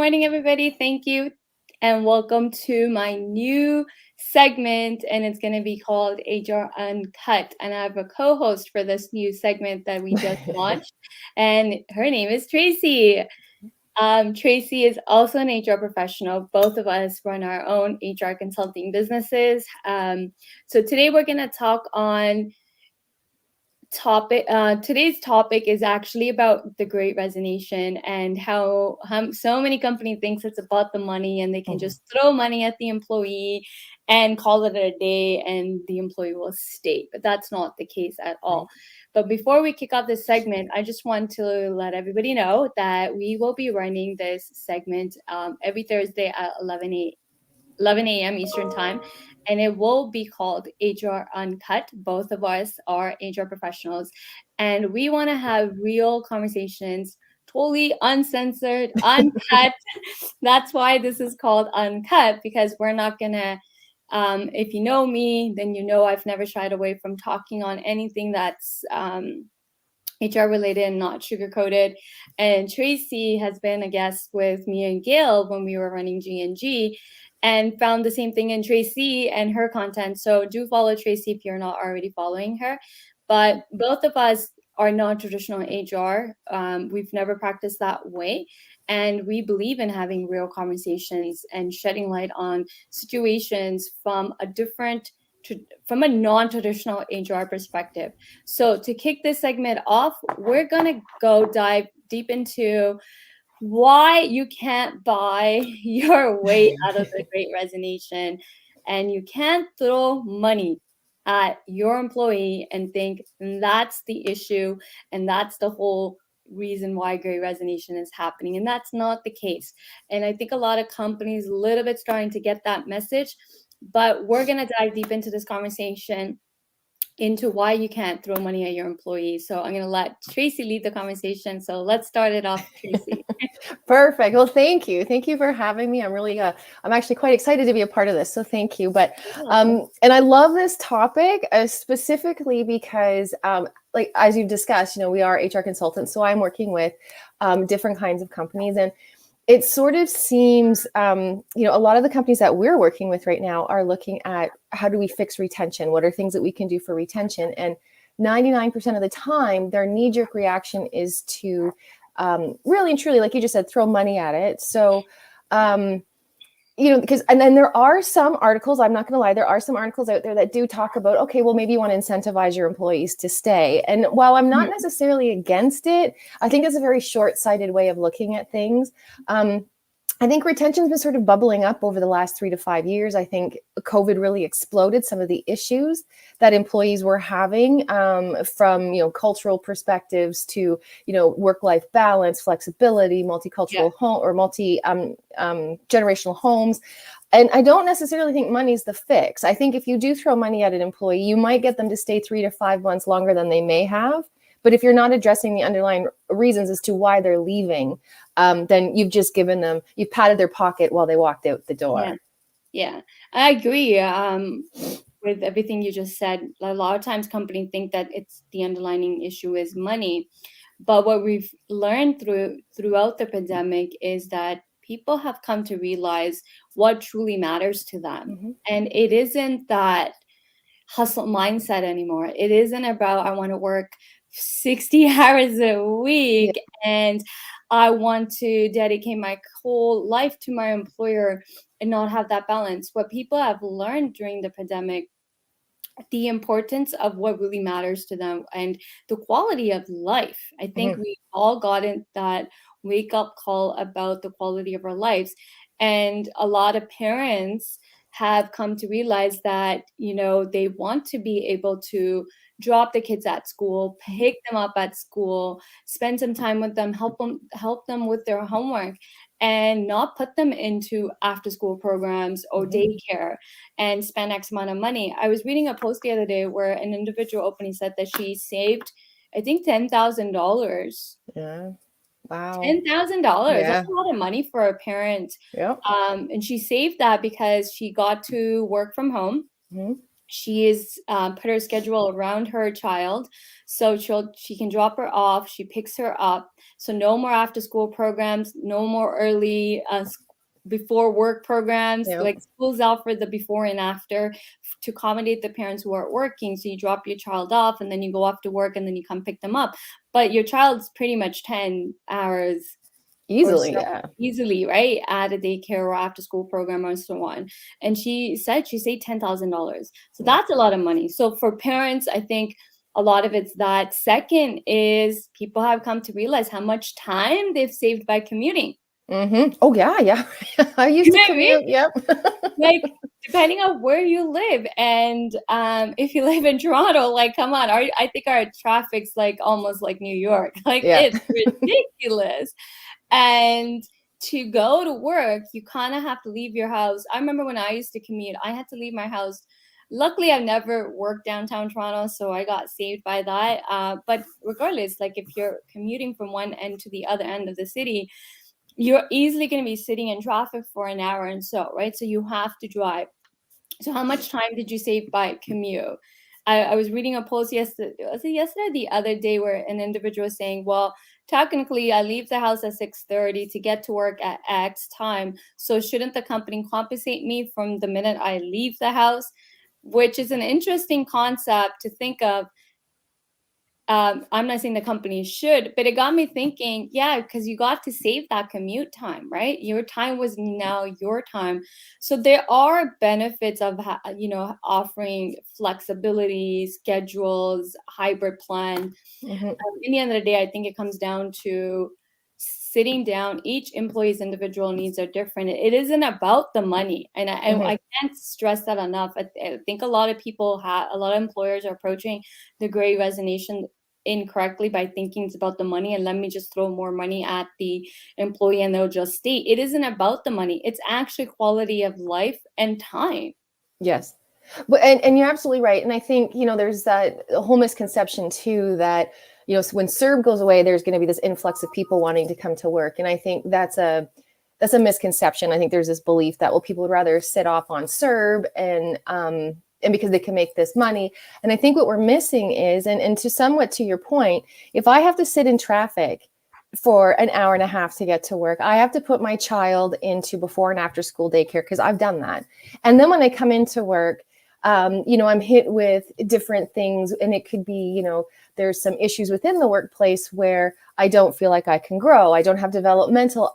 morning, everybody. Thank you. And welcome to my new segment. And it's going to be called HR Uncut. And I have a co host for this new segment that we just launched. And her name is Tracy. Tracy is also an HR professional. Both of us run our own HR consulting businesses. So today we're going to talk on today's topic is actually about the Great Resignation and how so many companies thinks it's about the money and they can just throw money at the employee and call it a day and the employee will stay, but that's not the case at all. But before we kick off this segment, I just want to let everybody know that we will be running this segment every Thursday at 11 a.m. Eastern Time, and it will be called HR Uncut. Both of us are HR professionals, and we want to have real conversations, totally uncensored, uncut. That's why this is called Uncut, because we're not going to, if you know me, then you know I've never shied away from talking on anything that's HR related and not sugar coated. And Tracy has been a guest with me and Gail when we were running G&G and found the same thing in Tracy and her content. So do follow Tracy if you're not already following her. But both of us are non-traditional HR. We've never practiced that way. And we believe in having real conversations and shedding light on situations from a non-traditional HR perspective. So to kick this segment off, we're going to dive deep into why you can't buy your way out of the Great Resignation, and you can't throw money at your employee and think that's the issue and that's the whole reason why Great Resignation is happening. And that's not the case. And I think a lot of companies a little bit starting to get that message, but we're going to dive deep into this conversation into why you can't throw money at your employees. So I'm going to let Tracy lead the conversation. So let's start it off, Tracy. Perfect. Well, thank you. Thank you for having me. I'm actually quite excited to be a part of this. So thank you. But, and I love this topic specifically because, like, as you've discussed, we are HR consultants. So I'm working with different kinds of companies, and it sort of seems, a lot of the companies that we're working with right now are looking at how do we fix retention? What are things that we can do for retention? And 99% of the time, their knee-jerk reaction is to really and truly, like you just said, throw money at it. So, because, and then there are some articles, I'm not going to lie, there are some articles out there that do talk about, okay, well, maybe you want to incentivize your employees to stay. And while I'm not necessarily against it, I think it's a very short-sighted way of looking at things. I think retention's been sort of bubbling up over the last 3 to 5 years. I think COVID really exploded some of the issues that employees were having from, cultural perspectives to, work-life balance, flexibility, multicultural home or generational homes. And I don't necessarily think money's the fix. I think if you do throw money at an employee, you might get them to stay 3 to 5 months longer than they may have. But if you're not addressing the underlying reasons as to why they're leaving, then you've patted their pocket while they walked out the door. Yeah, I agree with everything you just said. A lot of times companies think that it's the underlying issue is money. But what we've learned throughout the pandemic is that people have come to realize what truly matters to them. And it isn't that hustle mindset anymore. It isn't about I want to work 60 hours a week and I want to dedicate my whole life to my employer and not have that balance. What people have learned during the pandemic, the importance of what really matters to them and the quality of life. I think we all gotten that wake up call about the quality of our lives. And a lot of parents have come to realize that, they want to be able to drop the kids at school, pick them up at school, spend some time with them, help them with their homework, and not put them into after school programs or daycare and spend X amount of money. I was reading a post the other day where an individual openly said that she saved, I think, $10,000. Yeah. Wow. $10,000. That's a lot of money for a parent. And she saved that because she got to work from home. she is put her schedule around her child, so she can drop her off, she picks her up, so no more after school programs, no more early before work programs, Yep. like schools out for the before and after to accommodate the parents who are working. So you drop your child off and then you go off to work and then you come pick them up, but your child's pretty much 10 hours or Easily, so yeah. easily, right, at a daycare or after school program or so on. And she saved $10,000. So Yeah. that's a lot of money. So for parents, I think a lot of it's that. Second is people have come to realize how much time they've saved by commuting. Oh yeah, yeah. I used You to know what I mean? commute. Yep. Like, depending on where you live, and if you live in Toronto, like, come on, I think our traffic's like almost like New York. Like, Yeah. it's ridiculous. And to go to work, you kind of have to leave your house. I remember when I used to commute, I had to leave my house. Luckily, I've never worked downtown Toronto, so I got saved by that. But regardless, like if you're commuting from one end to the other end of the city, you're easily going to be sitting in traffic for an hour and so, right? So you have to drive. So how much time did you save by commute? I was reading a post yesterday, was it yesterday or the other day, where an individual was saying, well, technically I leave the house at 6:30 to get to work at X time. So shouldn't the company compensate me from the minute I leave the house? Which is an interesting concept to think of. I'm not saying the company should, but it got me thinking, yeah, because you got to save that commute time, right? Your time was now your time. So there are benefits of, offering flexibility, schedules, hybrid plan. In the end of the day, I think it comes down to sitting down. Each employee's individual needs are different. It isn't about the money. And I can't stress that enough. I think a lot of a lot of employers are approaching the great resignation incorrectly by thinking it's about the money and let me just throw more money at the employee and they'll just stay. It isn't about the money. It's actually quality of life and time. Yes. But and you're absolutely right. And I think, there's that whole misconception too that, when CERB goes away, there's going to be this influx of people wanting to come to work. And I think that's a misconception. I think there's this belief that, well, people would rather sit off on CERB and because they can make this money. And I think what we're missing is, and to somewhat to your point, if I have to sit in traffic for an hour and a half to get to work, I have to put my child into before and after school daycare because I've done that. And then when I come into work, I'm hit with different things, and it could be, there's some issues within the workplace where I don't feel like I can grow. I don't have developmental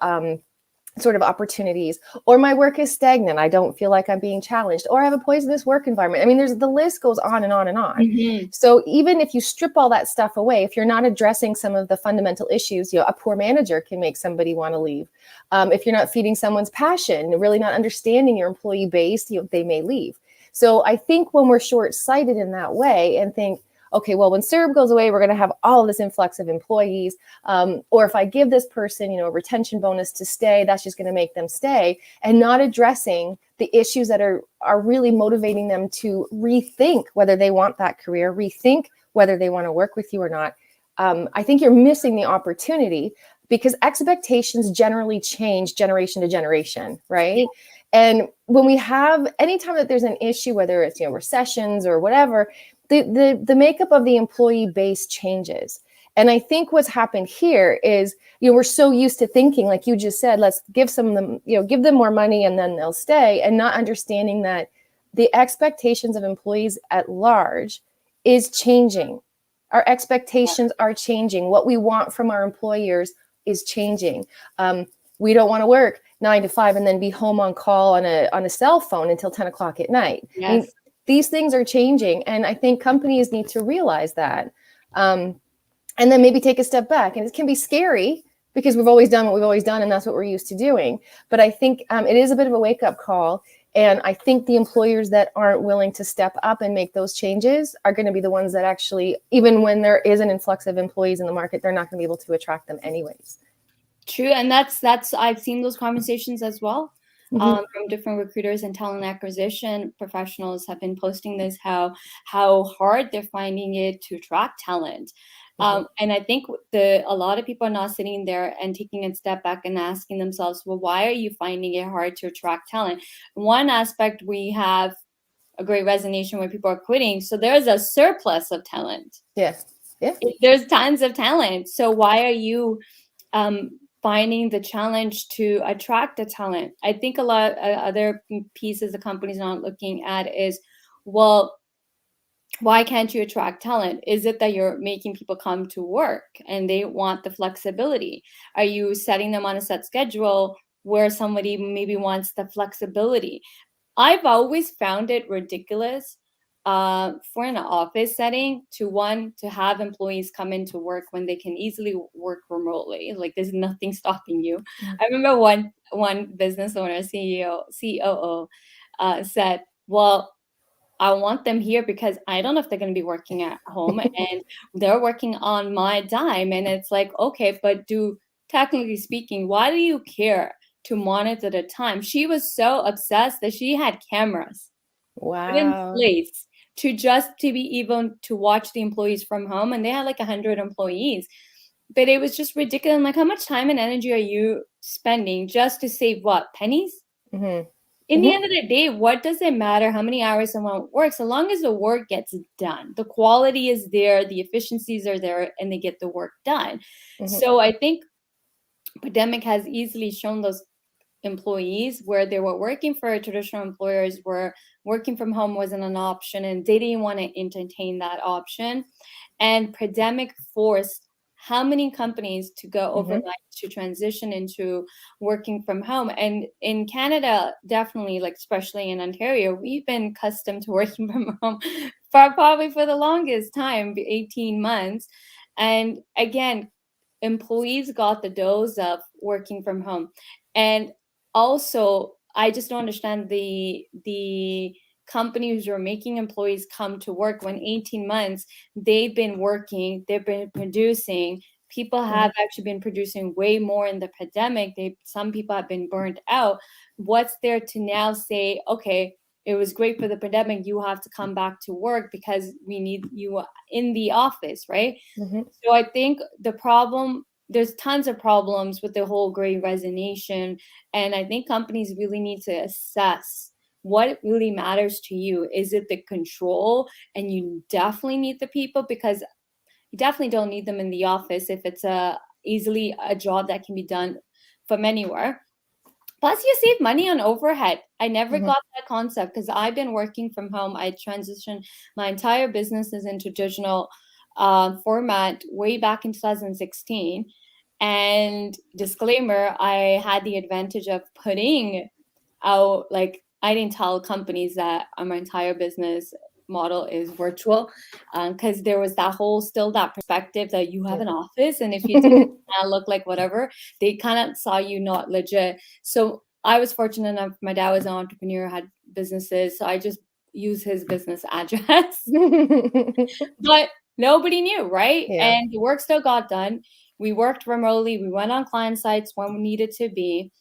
sort of opportunities, or my work is stagnant. I don't feel like I'm being challenged, or I have a poisonous work environment. I mean, the list goes on and on and on. So even if you strip all that stuff away, if you're not addressing some of the fundamental issues, a poor manager can make somebody want to leave. If you're not feeding someone's passion, really not understanding your employee base, they may leave. So I think when we're short-sighted in that way and think, okay, well, when CERB goes away, we're going to have all of this influx of employees. Or if I give this person, a retention bonus to stay, that's just going to make them stay, and not addressing the issues that are really motivating them to rethink whether they want that career, rethink whether they want to work with you or not. I think you're missing the opportunity because expectations generally change generation to generation, right? And when we have, anytime that there's an issue, whether it's, recessions or whatever, the makeup of the employee base changes. And I think what's happened here is, we're so used to thinking, like you just said, let's give some of them, give them more money and then they'll stay, and not understanding that the expectations of employees at large is changing. Our expectations are changing. What we want from our employers is changing. We don't want to work 9 to 5 and then be home on call on a cell phone until 10 o'clock at night. Yes. I mean, these things are changing, and I think companies need to realize that, and then maybe take a step back. And it can be scary because we've always done what we've always done, and that's what we're used to doing. But I think it is a bit of a wake-up call, and I think the employers that aren't willing to step up and make those changes are going to be the ones that actually, even when there is an influx of employees in the market, they're not going to be able to attract them anyways. True. And that's I've seen those conversations as well. From different recruiters and talent acquisition professionals have been posting this, how hard they're finding it to attract talent. And I think a lot of people are not sitting there and taking a step back and asking themselves, well, why are you finding it hard to attract talent? One aspect, we have a great resignation where people are quitting. So there's a surplus of talent. Yeah. Yeah. There's tons of talent. So why are you finding the challenge to attract the talent? I think a lot other pieces the company's not looking at is, well, why can't you attract talent? Is it that you're making people come to work and they want the flexibility? Are you setting them on a set schedule where somebody maybe wants the flexibility? I've always found it ridiculous for an office setting to have employees come into work when they can easily work remotely. Like there's nothing stopping you. I remember one business owner, CEO, COO, said, "Well, I want them here because I don't know if they're going to be working at home and they're working on my dime." And it's like, okay, but technically speaking, why do you care to monitor the time? She was so obsessed that she had cameras put in Wow. place to be even to watch the employees from home. And they had like 100 employees. But it was just ridiculous. I'm like, how much time and energy are you spending just to save what? Pennies? Mm-hmm. In the Mm-hmm. end of the day, what does it matter how many hours someone works, so long as the work gets done, the quality is there, the efficiencies are there, and they get the work done. Mm-hmm. So I think pandemic has easily shown those employees where they were working for traditional employers, where working from home wasn't an option and they didn't want to entertain that option. And pandemic forced how many companies to go Mm-hmm. overnight to transition into working from home. And in Canada, definitely, like especially in Ontario, we've been accustomed to working from home probably for the longest time, 18 months. And again, employees got the dose of working from home. And also, I just don't understand the companies who are making employees come to work when 18 months they've been working, they've been producing. People Mm-hmm. have actually been producing way more in the pandemic. Some people have been burnt out. What's there to now say, okay, it was great for the pandemic, you have to come back to work because we need you in the office, right? Mm-hmm. So I think there's tons of problems with the whole great resignation. And I think companies really need to assess what really matters to you. Is it the control? And you definitely need the people, because you definitely don't need them in the office if it's easily a job that can be done from anywhere. Plus, you save money on overhead. I never Mm-hmm. got that concept because I've been working from home. I transitioned my entire businesses into digital format way back in 2016. And disclaimer, I had the advantage of putting out, like, I didn't tell companies that my entire business model is virtual, because there was still that perspective that you have Yeah. an office, and if you did look like whatever, they kind of saw you not legit. So I was fortunate enough, my dad was an entrepreneur, had businesses, so I just used his business address. But nobody knew, right? Yeah. And the work still got done. We worked remotely, we went on client sites when we needed to be,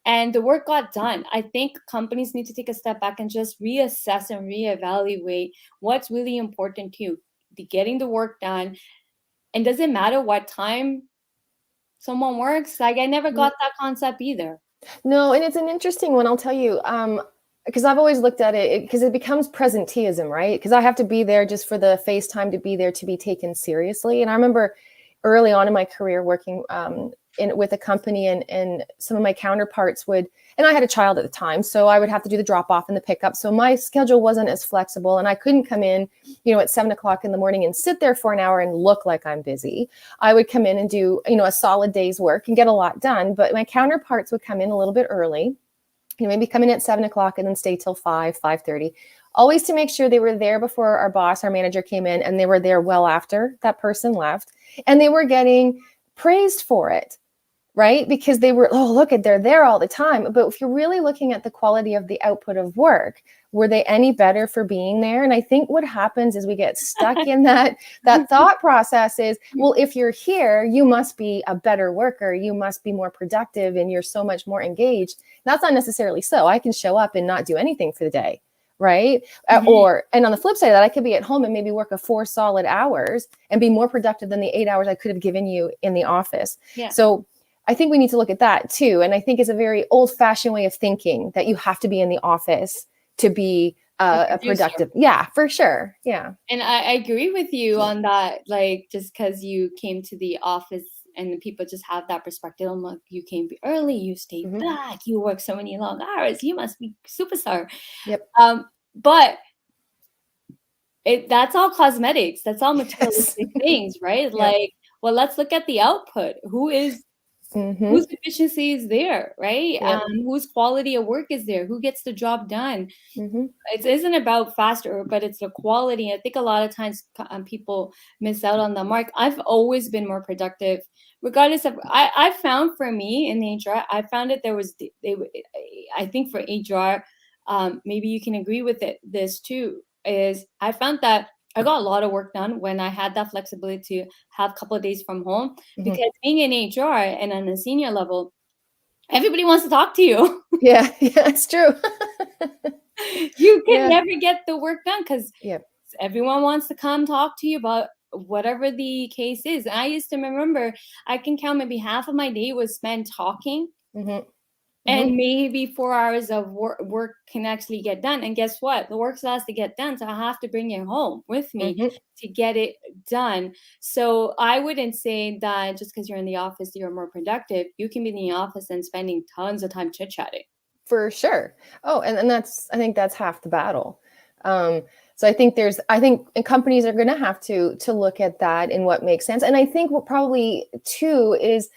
and the work got done. I think companies need to take a step back and just reassess and reevaluate what's really important to you, getting the work done. And does it matter what time someone works? Like, I never got that concept either. No, and it's an interesting one, I'll tell you. Because I've always looked at it because it becomes presenteeism, right? Because I have to be there just for the FaceTime to be there to be taken seriously. And I remember early on in my career working with a company, and some of my counterparts would, and I had a child at the time, so I would have to do the drop off and the pickup. So my schedule wasn't as flexible, and I couldn't come in, at 7 o'clock in the morning and sit there for an hour and look like I'm busy. I would come in and do, a solid day's work and get a lot done. But my counterparts would come in a little bit early, maybe come in at 7 o'clock and then stay till 5:30, always to make sure they were there before our boss, our manager came in, and they were there well after that person left. And they were getting praised for it, right? Because they were, oh, look at, they're there all the time. But if you're really looking at the quality of the output of work, were they any better for being there? And I think what happens is we get stuck in that thought process is, well, if you're here, you must be a better worker. You must be more productive and you're so much more engaged. That's not necessarily so. I can show up and not do anything for the day, right? And on the flip side of that, I could be at home and maybe work 4 solid hours and be more productive than the 8 hours I could have given you in the office. Yeah. So I think we need to look at that too. And I think it's a very old-fashioned way of thinking that you have to be in the office to be A a producer. productive, yeah, for sure. Yeah. And I agree with you on that. Like, just because you came to the office and the people just have that perspective, I'm like, you came early, you stayed Hmm. back, you work so many long hours, you must be superstar. Yep. But that's all cosmetics. That's all Yes. materialistic things, right? Yep. Like, well, let's look at the output. Hmm. Whose efficiency is there, right? Yep. Whose quality of work is there? Who gets the job done? Hmm. It isn't about faster, but it's the quality. I think a lot of times people miss out on the mark. I've always been more productive, regardless of. I found for me in the HR, I found that there was they. I think for HR, maybe you can agree with it. This too is I found that I got a lot of work done when I had that flexibility to have a couple of days from home. Hmm. Because being in HR and on a senior level, everybody wants to talk to you. Yeah. Yeah, it's true. You can Yeah. never get the work done because Yep. everyone wants to come talk to you about whatever the case is. I used to remember I can count maybe half of my day was spent talking, Hmm. Hmm. and maybe 4 hours of work can actually get done. And guess what? The work still has to get done. So I have to bring it home with me Hmm. to get it done. So I wouldn't say that just because you're in the office, you're more productive. You can be in the office and spending tons of time chit chatting. For sure. Oh, and that's, I think that's half the battle. So I think companies are going to have to look at that and what makes sense. And I think what probably too is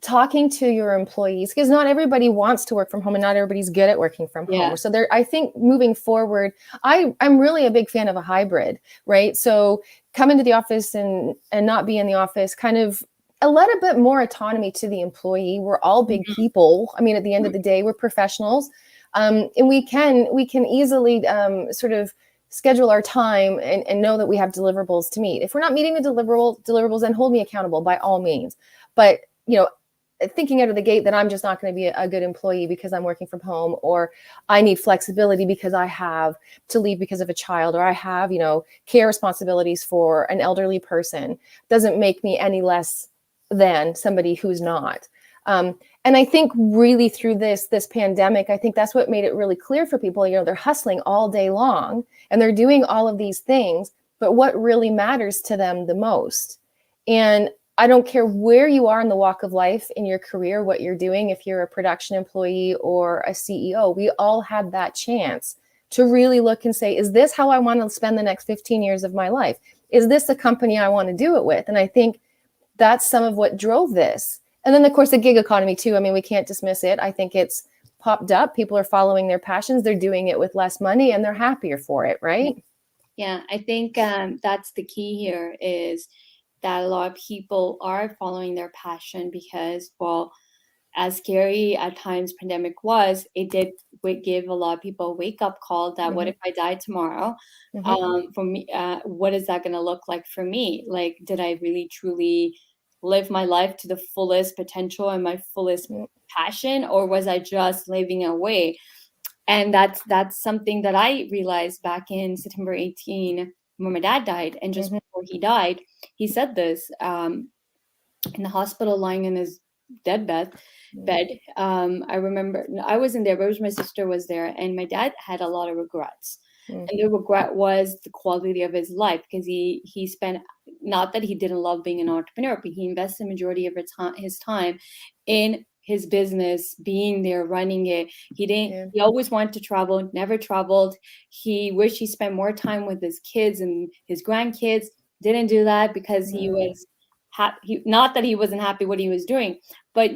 talking to your employees, because not everybody wants to work from home and not everybody's good at working from Yeah. home. So there, I think moving forward, I'm really a big fan of a hybrid, right? So come into the office and not be in the office, kind of a little bit more autonomy to the employee. We're all big Mhm. people. I mean, at the end of the day, we're professionals, and we can easily sort of schedule our time and know that we have deliverables to meet. If we're not meeting the deliverables, then hold me accountable by all means. But thinking out of the gate that I'm just not going to be a good employee because I'm working from home, or I need flexibility because I have to leave because of a child, or I have, care responsibilities for an elderly person, doesn't make me any less than somebody who's not. And I think really through this pandemic, I think that's what made it really clear for people. They're hustling all day long and they're doing all of these things, but what really matters to them the most? And I don't care where you are in the walk of life in your career, what you're doing, if you're a production employee or a CEO, we all had that chance to really look and say, is this how I want to spend the next 15 years of my life? Is this the company I want to do it with? And I think that's some of what drove this. And then, of course, the gig economy, too. I mean, we can't dismiss it. I think it's popped up. People are following their passions. They're doing it with less money and they're happier for it, right? Yeah, I think that's the key here is that a lot of people are following their passion because, well, as scary at times pandemic was, it did give a lot of people a wake up call that what Mm-hmm. if I die tomorrow? Mm-hmm. For me, what is that going to look like for me? Like, did I really truly live my life to the fullest potential and my fullest passion, or was I just living away? And that's something that I realized back in September 18 when my dad died. And just Mm-hmm. before he died, he said this in the hospital, lying in his bed. I remember I wasn't there, but my sister was there, and my dad had a lot of regrets. Mm-hmm. And the regret was the quality of his life because he spent, not that he didn't love being an entrepreneur, but he invested the majority of his time in his business, being there, running it. Yeah. He always wanted to travel, never traveled. He wished he spent more time with his kids and his grandkids. Didn't do that because he was not that he wasn't happy what he was doing, but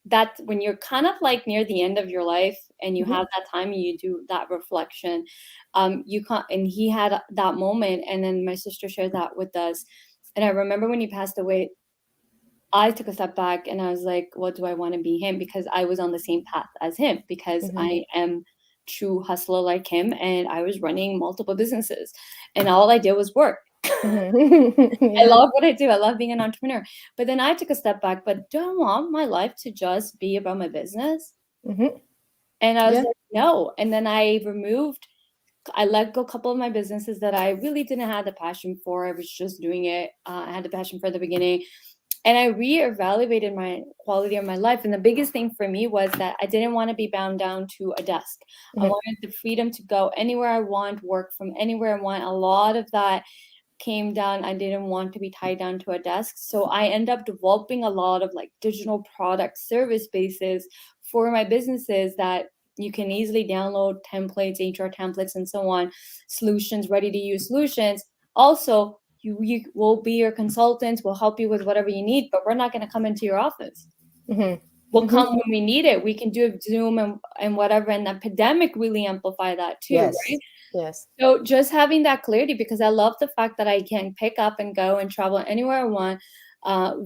that when you're kind of like near the end of your life and you Mm-hmm. have that time and you do that reflection, you can't. And he had that moment, and then my sister shared that with us. And I remember when he passed away, I took a step back and I was like, what do I want to be him? Because I was on the same path as him, because Mm-hmm. I am true hustler like him, and I was running multiple businesses and all I did was work. Mm-hmm. I Yeah. love what I do. I love being an entrepreneur. But then I took a step back, but do I want my life to just be about my business? Mm-hmm. And I was Yeah. like, no. And then I let go a couple of my businesses that I really didn't have the passion for. I was just doing it. I had the passion for the beginning. And I reevaluated my quality of my life. And the biggest thing for me was that I didn't want to be bound down to a desk. I wanted the freedom to go anywhere I want, work from anywhere I want. A lot of that came down. I didn't want to be tied down to a desk. So I end up developing a lot of like digital product service bases for my businesses that you can easily download templates, HR templates, and so on, solutions, ready to use solutions. Also, you will be your consultants, we'll help you with whatever you need, but we're not going to come into your office. We'll come when we need it. We can do Zoom and whatever. And the pandemic really amplified that too, right? Yes. So just having that clarity, because I love the fact that I can pick up and go and travel anywhere I want,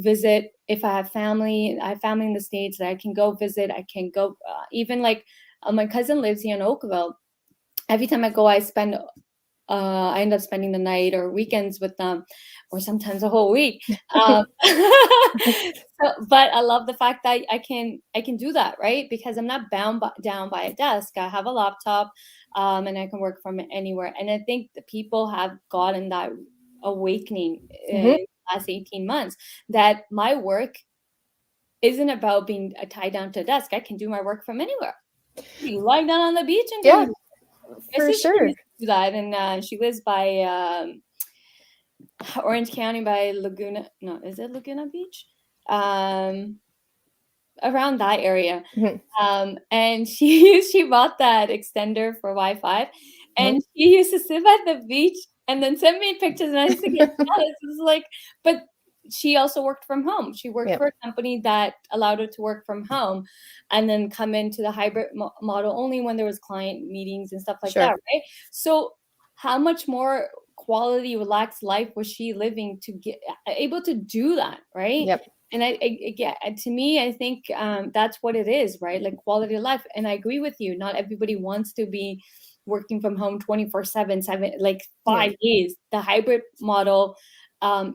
visit. If I have family in the States that I can go visit. I can go, even like my cousin lives here in Oakville. Every time I go, I end up spending the night or weekends with them, or sometimes a whole week. But I love the fact that I can do that, right? Because I'm not bound down by a desk. I have a laptop, and I can work from anywhere. And I think the people have gotten that awakening in the last 18 months that my work isn't about being tied down to a desk. I can do my work from anywhere. You lie down on the beach and do for sure. do that. And she lives by Orange County by Laguna. No, is it Laguna Beach? Around that area. And she bought that extender for Wi-Fi, and she used to sit at the beach and then send me pictures, and I used to get jealous. It was like, but she also worked from home. She worked for a company that allowed her to work from home and then come into the hybrid model only when there was client meetings and stuff like that, right? So how much more quality, relaxed life was she living to get able to do that, right? And to me, I think that's what it is, right? Like quality of life. And I agree with you. Not everybody wants to be working from home 24/7, like 5 days. The hybrid model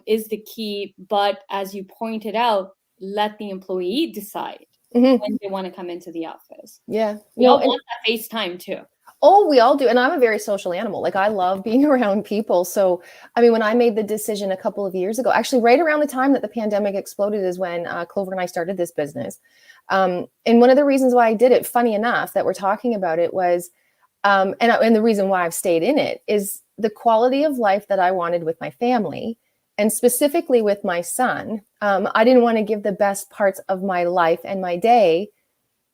is the key. But as you pointed out, let the employee decide when they want to come into the office. We all want that FaceTime too. Oh, we all do. And I'm a very social animal. Like I love being around people. So, I mean, when I made the decision a couple of years ago, actually right around the time that the pandemic exploded is when Clover and I started this business. And one of the reasons why I did it, funny enough, that we're talking about it was, and the reason why I've stayed in it is the quality of life that I wanted with my family and specifically with my son. I didn't want to give the best parts of my life and my day.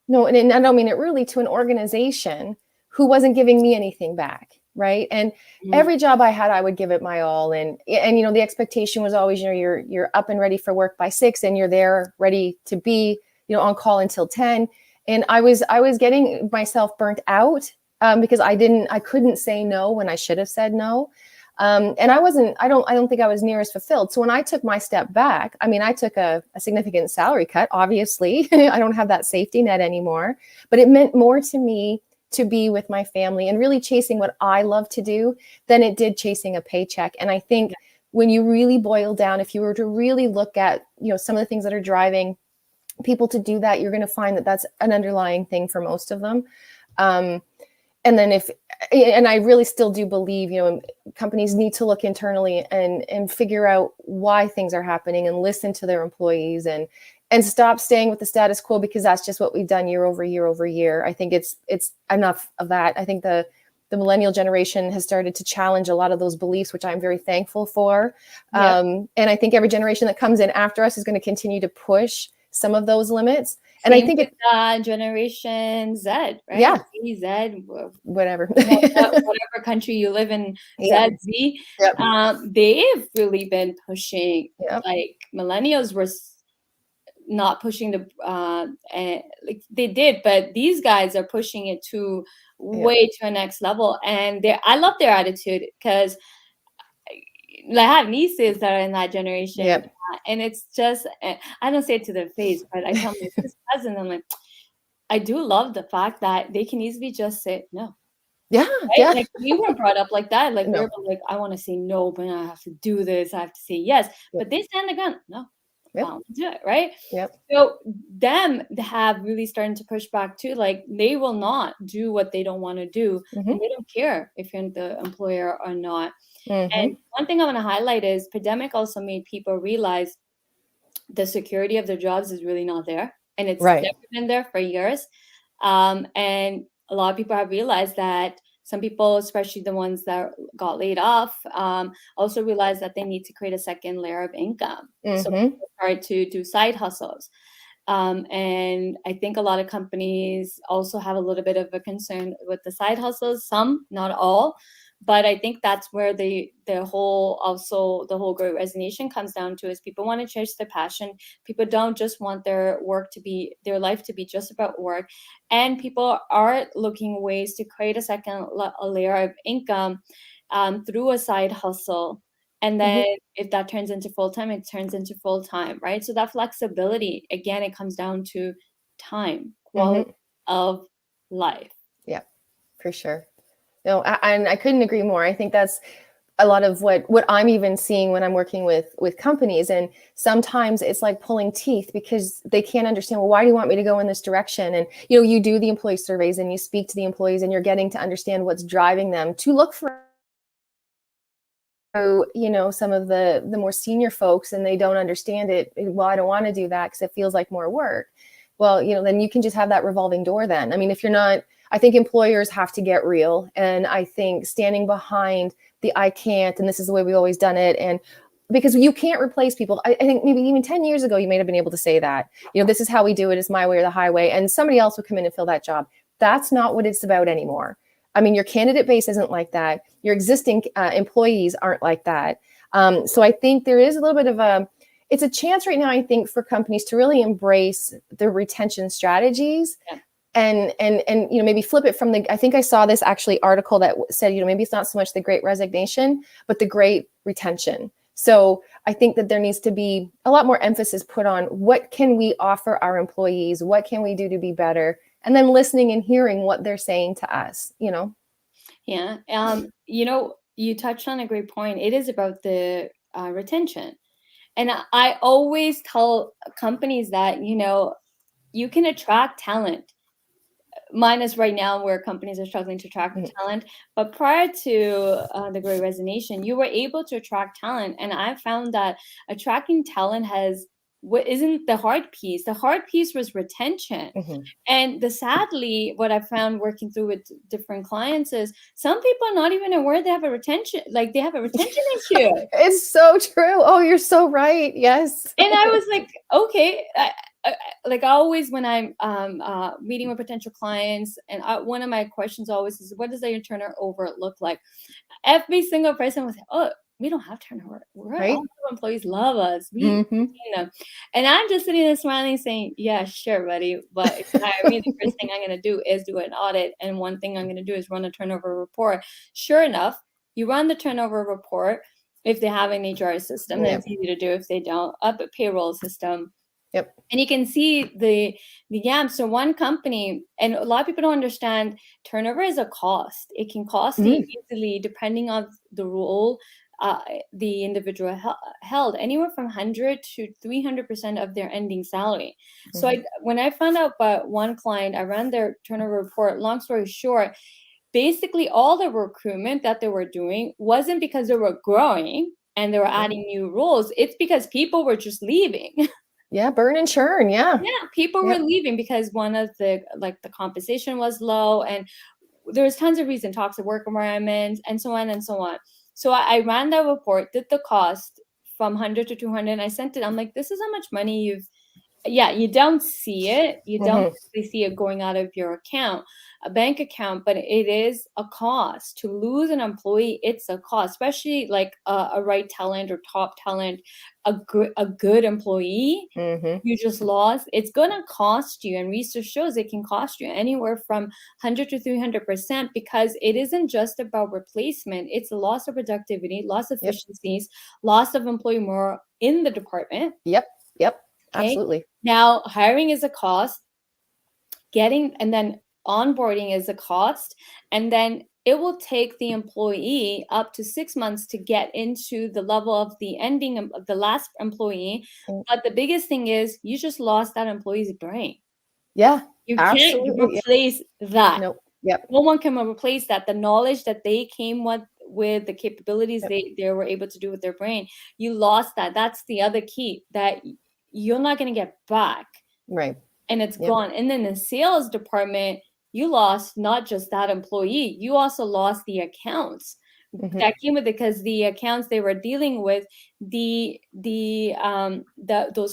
No, and I don't mean it really, to an organization who wasn't giving me anything back, right? And every job I had, I would give it my all. And you know, the expectation was always, you know, you're up and ready for work by 6, and you're there ready to be, you know, on call until 10. And I was getting myself burnt out because I couldn't say no when I should have said no. And I don't think I was near as fulfilled. So when I took my step back, I mean, I took a significant salary cut, obviously. I don't have that safety net anymore, but it meant more to me to be with my family and really chasing what I love to do than it did chasing a paycheck. And I think when you really boil down, if you were to really look at, you know, some of the things that are driving people to do that, you're going to find that that's an underlying thing for most of them. And then and I really still do believe, you know, companies need to look internally and figure out why things are happening and listen to their employees and stop staying with the status quo, because that's just what we've done year over year over year. I think it's enough of that. I think the millennial generation has started to challenge a lot of those beliefs, which I'm very thankful for. And I think every generation that comes in after us is going to continue to push some of those limits. And I think it's Generation Z, right? Yeah. Z, whatever. Whatever country you live in, Z. They've really been pushing, like millennials were not pushing like they did, but these guys are pushing it to way to a next level. And I love their attitude, because I have nieces that are in that generation, and it's just, I don't say it to their face, but I tell my cousin, I'm like, I do love the fact that they can easily just say no. Right? Like we weren't brought up like that. Like we were like, I want to say no, but I have to do this. I have to say yes. But they stand the gun. No, I don't do it. Right. So them have really starting to push back too. Like they will not do what they don't want to do. And they don't care if you're the employer or not. And one thing I want to highlight is pandemic also made people realize the security of their jobs is really not there, and it's Right. never been there for years. And a lot of people have realized that some people, especially the ones that got laid off, also realize that they need to create a second layer of income. So Mm-hmm. people start to do side hustles. And I think a lot of companies also have a little bit of a concern with the side hustles, some, not all. But I think that's where the whole great resignation comes down to, is people want to chase their passion. People don't just want their life to be just about work. And people are looking ways to create a second a layer of income through a side hustle. And Mm-hmm. then if that turns into full time, it turns into full time, right? So that flexibility, again, it comes down to time, quality Mm-hmm. of life. Yeah, for sure. No, and I couldn't agree more. I think that's a lot of what I'm even seeing when I'm working with companies. And sometimes it's like pulling teeth because they can't understand, well, why do you want me to go in this direction? And you do the employee surveys and you speak to the employees and you're getting to understand what's driving them to look for some of the more senior folks, and they don't understand it. Well, I don't want to do that because it feels like more work. Well, then you can just have that revolving door then. I mean, if you're not, I think employers have to get real. And I think standing behind the I can't, and this is the way we've always done it. And because you can't replace people. I think maybe even 10 years ago, you may have been able to say that, this is how we do it. It's my way or the highway. And somebody else would come in and fill that job. That's not what it's about anymore. I mean, your candidate base isn't like that. Your existing employees aren't like that. So I think there is a little bit of it's a chance right now, I think, for companies to really embrace the retention strategies. Yeah. And maybe flip it from I think I saw this actually article that said, maybe it's not so much the great resignation, but the great retention. So I think that there needs to be a lot more emphasis put on what can we offer our employees? What can we do to be better? And then listening and hearing what they're saying to us. Yeah. You touched on a great point. It is about the retention. And I always tell companies that, you can attract talent, minus right now where companies are struggling to attract Mhm. talent. But prior to the Great Resignation, you were able to attract talent. And I found that attracting talent what isn't the hard piece. The hard piece was retention. Mhm. And sadly, what I found working through with different clients is some people are not even aware they have a retention issue. It's so true. Oh, you're so right. Yes. And I was like, okay, like always when I'm meeting with potential clients, and one of my questions always is, what does your turnover look like? Every single person was like, oh, we don't have turnover. Right. All the employees love us. We Mm-hmm. retain them. And I'm just sitting there smiling, saying, yeah, sure, buddy. But if you hire me, the first thing I'm going to do is do an audit. And one thing I'm going to do is run a turnover report. Sure enough, you run the turnover report. If they have an HR system, then Yep. it's easy to do. If they don't, up a payroll system. Yep. And you can see the gap. So one company, and a lot of people don't understand, turnover is a cost. It can cost you Mm. easily, depending on the role the individual held, anywhere from 100 to 300% of their ending salary. So Mhm. when I found out about one client, I ran their turnover report. Long story short, basically all the recruitment that they were doing wasn't because they were growing and they were Yep. adding new roles. It's because people were just leaving. Yeah. Burn and churn. Yeah. Yeah, people were Yep. leaving because one of the compensation was low, and there was tons of reason, toxic work environments, and so on and so on. So I ran that report, did the cost from 100 to 200, and I sent it. I'm like, this is how much money you don't see it. You don't Mm-hmm. really see it going out of your account, a bank account, but it is a cost. To lose an employee, it's a cost, especially like a right talent or top talent, a good employee Mm-hmm. you just lost. It's going to cost you, and research shows it can cost you anywhere from 100 to 300%, because it isn't just about replacement. It's a loss of productivity, loss of Yep. efficiencies, loss of employee morale in the department. Yep. Yep. Okay. Absolutely. Now, hiring is a cost, and then onboarding is a cost, and then it will take the employee up to 6 months to get into the level of the ending of the last employee. Mm. But the biggest thing is you just lost that employee's brain. Yeah. You can't Absolutely. Yeah. replace that. Nope. Yep. No one can replace that. The knowledge that they came with the capabilities Yep. they were able to do with their brain. You lost that. That's the other key, that you're not going to get back. Right. And it's Yep. gone. And then the sales department, you lost not just that employee, you also lost the accounts that came with it, because the accounts they were dealing with, those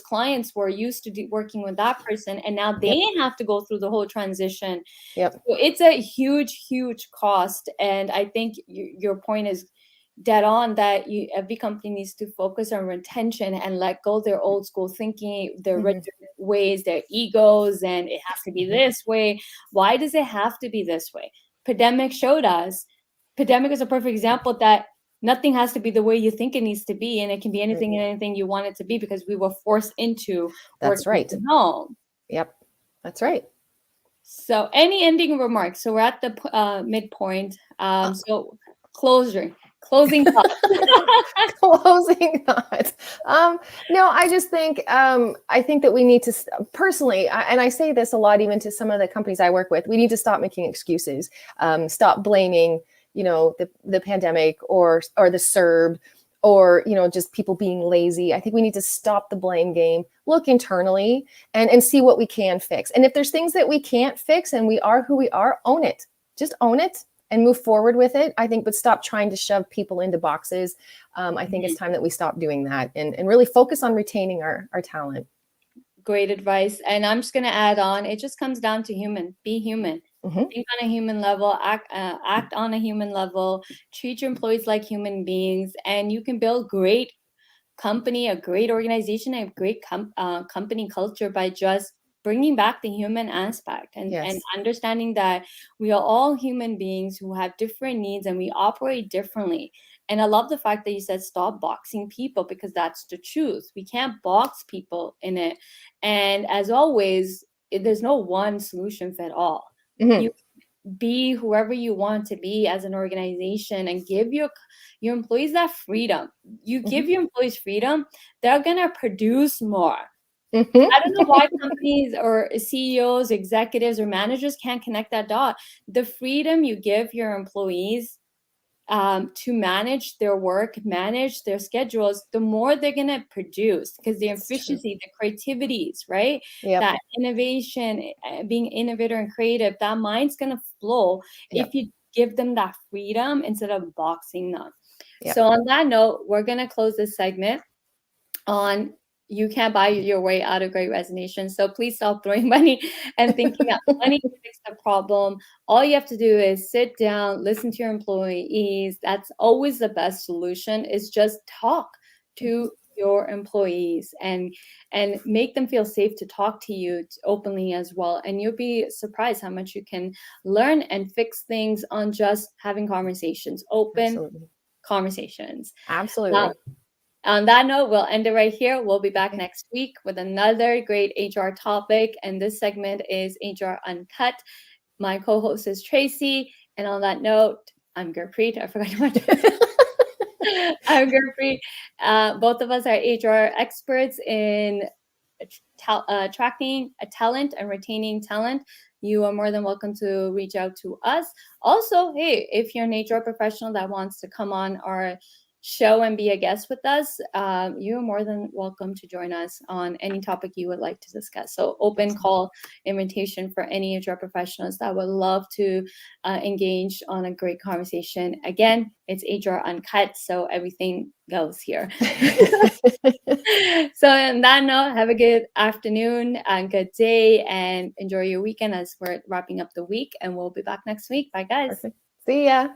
clients were used to working with that person, and now they have to go through the whole transition. Yep. So it's a huge cost. And I think your point is dead on, that every company needs to focus on retention and let go their old school thinking, their rigid ways, their egos, and it has to be this way. Why does it have to be this way? Pandemic showed us. Pandemic is a perfect example that nothing has to be the way you think it needs to be, and it can be anything and anything you want it to be, because we were forced into That's right. from home. Yep. That's right. So any ending remarks? So we're at the midpoint. So closing thoughts. Closing thoughts. No, I just think I think that we need to personally, and I say this a lot even to some of the companies I work with, we need to stop making excuses. Stop blaming, the pandemic or the CERB, or just people being lazy. I think we need to stop the blame game, look internally, and see what we can fix. And if there's things that we can't fix and we are who we are, own it. Just own it and move forward with it, I think, but stop trying to shove people into boxes. I think it's time that we stop doing that and really focus on retaining our talent. Great advice. And I'm just going to add on, it just comes down to be human. Think on a human level, act on a human level, treat your employees like human beings, and you can build great company, a great organization, a great company culture by just bringing back the human aspect and understanding that we are all human beings who have different needs and we operate differently. And I love the fact that you said stop boxing people, because that's the truth. We can't box people in it. And as always, there's no one solution fit all. You be whoever you want to be as an organization and give your employees that freedom. You give your employees freedom, they're going to produce more. I don't know why companies or CEOs, executives, or managers can't connect that dot. The freedom you give your employees to manage their work, manage their schedules, the more they're going to produce, because the efficiency, the creativities, right? That innovation, being innovator and creative, that mind's going to flow if you give them that freedom instead of boxing them. So on that note, we're going to close this segment on you can't buy your way out of Great Resignation. So please stop throwing money and thinking that money can fix the problem. All you have to do is sit down, listen to your employees. That's always the best solution, is just talk to your employees and make them feel safe to talk to you openly as well. And you'll be surprised how much you can learn and fix things on just having conversations, open conversations. Absolutely. On that note, we'll end it right here. We'll be back next week with another great HR topic. And this segment is HR Uncut. My co-host is Tracy. And on that note, I'm Gurpreet. I forgot to mention. I'm Gurpreet. Both of us are HR experts in attracting a talent and retaining talent. You are more than welcome to reach out to us. Also, hey, if you're an HR professional that wants to come on our show and be a guest with us, you're more than welcome to join us on any topic you would like to discuss. So open call invitation for any HR professionals that would love to engage on a great conversation. Again, it's HR Uncut, so everything goes here. So on that note, have a good afternoon and good day, and enjoy your weekend as we're wrapping up the week, and we'll be back next week. Bye, guys. Perfect. See ya.